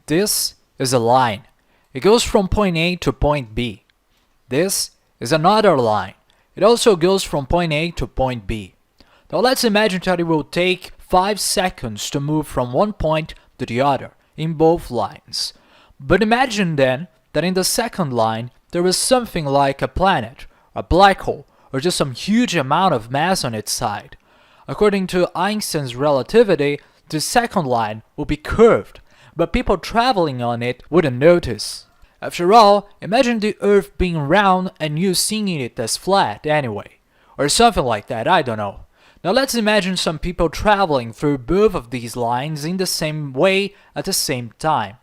This is a line. It goes from point A to point B. This is another line. It also goes from point A to point B. Now let's imagine that it will take 5 seconds to move from one point to the other in both lines. But imagine then that in the second line there is something like a planet, a black hole, or just some huge amount of mass on its side. According to Einstein's relativity, the second line will be curved, but people traveling on it wouldn't notice. After all, imagine the Earth being round and you seeing it as flat anyway. Or something like that, I don't know. Now let's imagine some people traveling through both of these lines in the same way at the same time.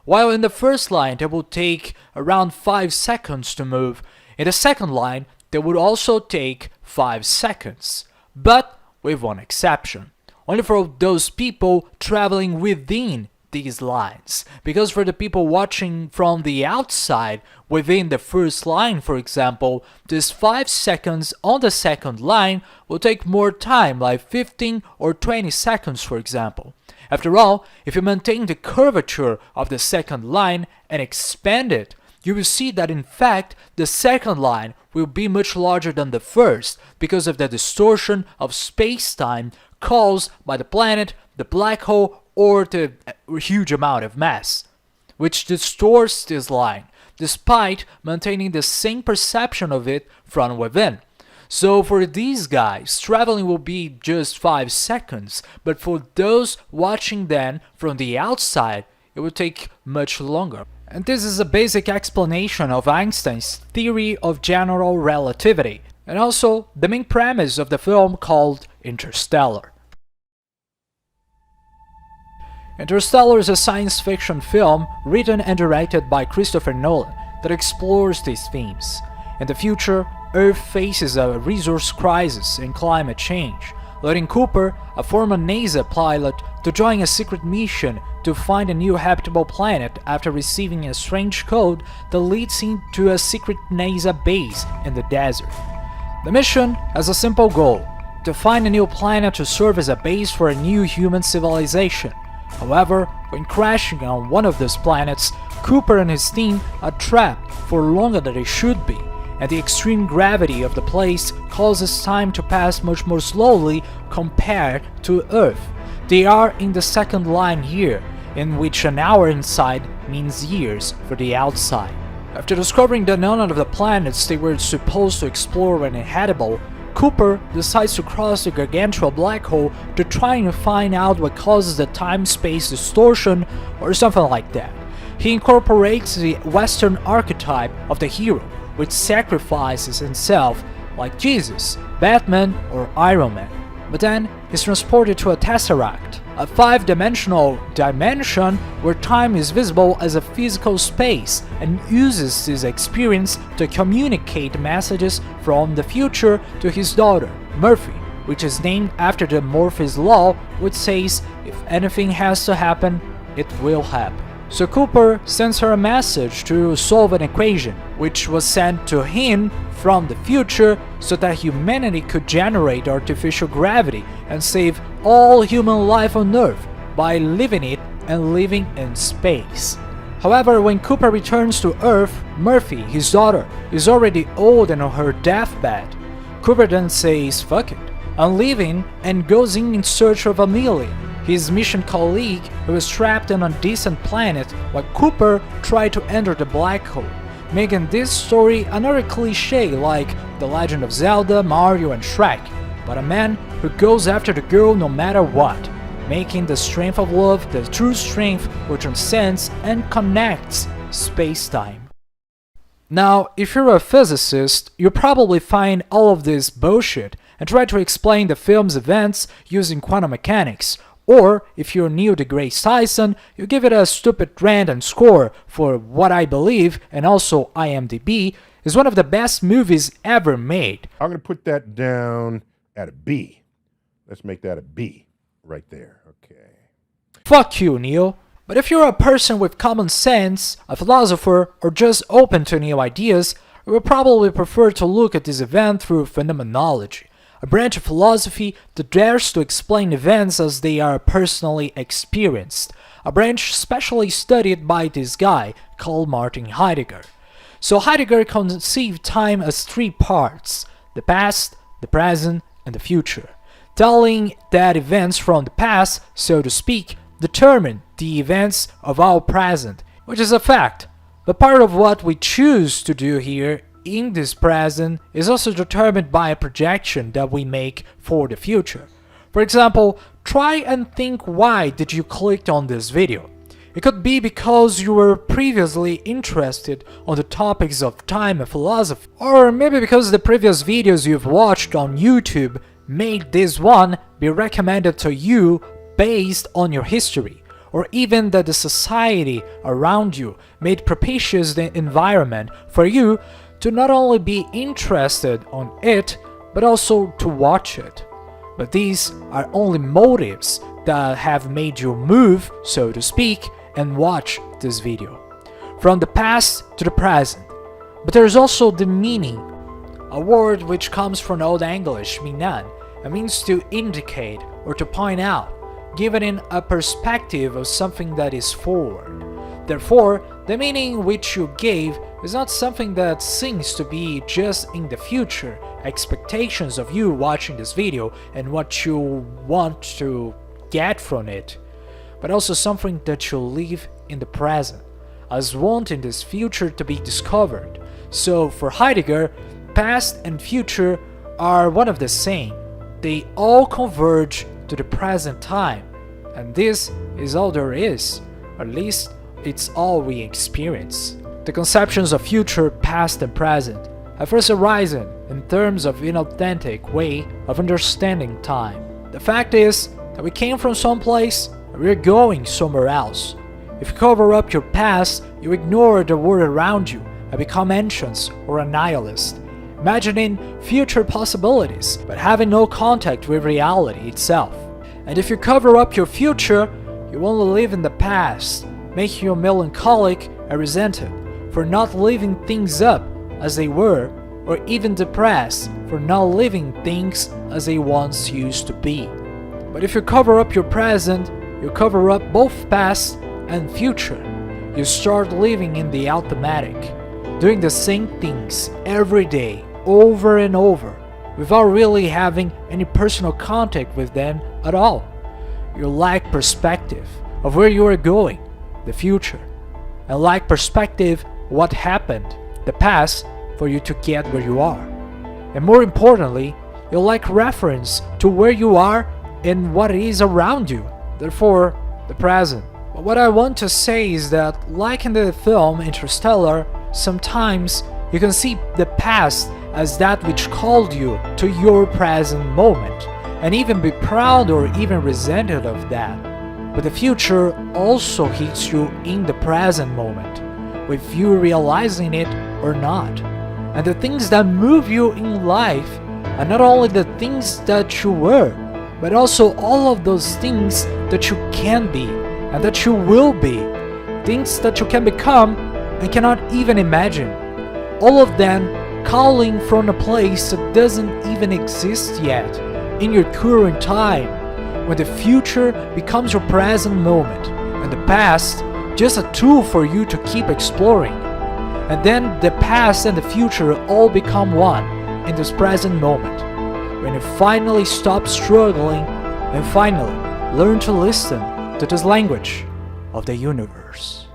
While in the first line it will take around 5 seconds to move, in the second line it would also take 5 seconds. But with one exception. Only for those people traveling within these lines, because for the people watching from the outside within the first line, for example, this 5 seconds on the second line will take more time, like 15 or 20 seconds for example. After all, if you maintain the curvature of the second line and expand it, you will see that in fact the second line will be much larger than the first because of the distortion of space-time caused by the planet, the black hole, or the huge amount of mass, which distorts this line, despite maintaining the same perception of it from within. So for these guys, traveling will be just 5 seconds, but for those watching then from the outside, it will take much longer. And this is a basic explanation of Einstein's theory of general relativity, and also the main premise of the film called Interstellar. Interstellar is a science fiction film written and directed by Christopher Nolan that explores these themes. In the future, Earth faces a resource crisis and climate change, leading Cooper, a former NASA pilot, to join a secret mission to find a new habitable planet after receiving a strange code that leads him to a secret NASA base in the desert. The mission has a simple goal: to find a new planet to serve as a base for a new human civilization. However, when crashing on one of those planets, Cooper and his team are trapped for longer than they should be, and the extreme gravity of the place causes time to pass much more slowly compared to Earth. They are in the second line here, in which an hour inside means years for the outside. After discovering that none of the planets they were supposed to explore were inhabitable, Cooper decides to cross the gargantuan black hole to try and find out what causes the time-space distortion or something like that. He incorporates the Western archetype of the hero, which sacrifices himself like Jesus, Batman, or Iron Man. But then he's transported to a tesseract, a 5-dimensional dimension where time is visible as a physical space, and uses this experience to communicate messages from the future to his daughter, Murphy, which is named after the Murphy's Law, which says if anything has to happen, it will happen. So Cooper sends her a message to solve an equation, which was sent to him from the future so that humanity could generate artificial gravity and save all human life on Earth by leaving it and living in space. However, when Cooper returns to Earth, Murphy, his daughter, is already old and on her deathbed. Cooper then says, "Fuck it, I'm leaving," and goes in search of Amelia, his mission colleague who is trapped on a distant planet while Cooper tried to enter the black hole, making this story another cliche like The Legend of Zelda, Mario, and Shrek, but a man who goes after the girl no matter what, making the strength of love the true strength which transcends and connects space-time. Now, if you're a physicist, you probably find all of this bullshit and try to explain the film's events using quantum mechanics. Or, if you're Neil deGrasse Tyson, you give it a stupid random score for what I believe, and also IMDb, is one of the best movies ever made. I'm going to put that down at a B. Let's make that a B right there. Okay. Fuck you, Neil. But if you're a person with common sense, a philosopher, or just open to new ideas, you will probably prefer to look at this event through phenomenology, a branch of philosophy that dares to explain events as they are personally experienced, a branch specially studied by this guy called Martin Heidegger. So Heidegger conceived time as three parts: the past, the present, and the future, telling that events from the past, so to speak, determine the events of our present, which is a fact. But part of what we choose to do here in this present is also determined by a projection that we make for the future. For example, try and think, why did you click on this video? It could be because you were previously interested on the topics of time and philosophy, or maybe because the previous videos you've watched on YouTube made this one be recommended to you based on your history, or even that the society around you made propitious the environment for you to not only be interested on it, but also to watch it. But these are only motives that have made you move, so to speak, and watch this video. From the past to the present. But there's also the meaning, a word which comes from Old English, minan, and means to indicate or to point out, giving in a perspective of something that is forward. Therefore, the meaning which you gave is not something that seems to be just in the future, expectations of you watching this video and what you want to get from it, but also something that you live in the present, as wanting this future to be discovered. So for Heidegger, past and future are one of the same. They all converge to the present time, and this is all there is, at least it's all we experience. The conceptions of future, past, and present have first arisen in terms of inauthentic way of understanding time. The fact is that we came from someplace and we're going somewhere else. If you cover up your past, you ignore the world around you and become ancient or a nihilist, imagining future possibilities but having no contact with reality itself. And if you cover up your future, you only live in the past, making you melancholic and resented for not living things up as they were, or even depressed for not living things as they once used to be. But if you cover up your present, you cover up both past and future. You start living in the automatic, doing the same things every day, over and over, without really having any personal contact with them at all. You lack perspective of where you are going, the future, and lack perspective what happened, the past, for you to get where you are. And more importantly, you lack reference to where you are and what is around you, therefore the present. But what I want to say is that, like in the film Interstellar, sometimes you can see the past as that which called you to your present moment, and even be proud or even resented of that. But the future also hits you in the present moment, with you realizing it or not. And the things that move you in life are not only the things that you were, but also all of those things that you can be and that you will be, things that you can become and cannot even imagine. All of them calling from a place that doesn't even exist yet in your current time, when the future becomes your present moment and the past just a tool for you to keep exploring. And then the past and the future all become one in this present moment, when you finally stop struggling and finally learn to listen to this language of the universe.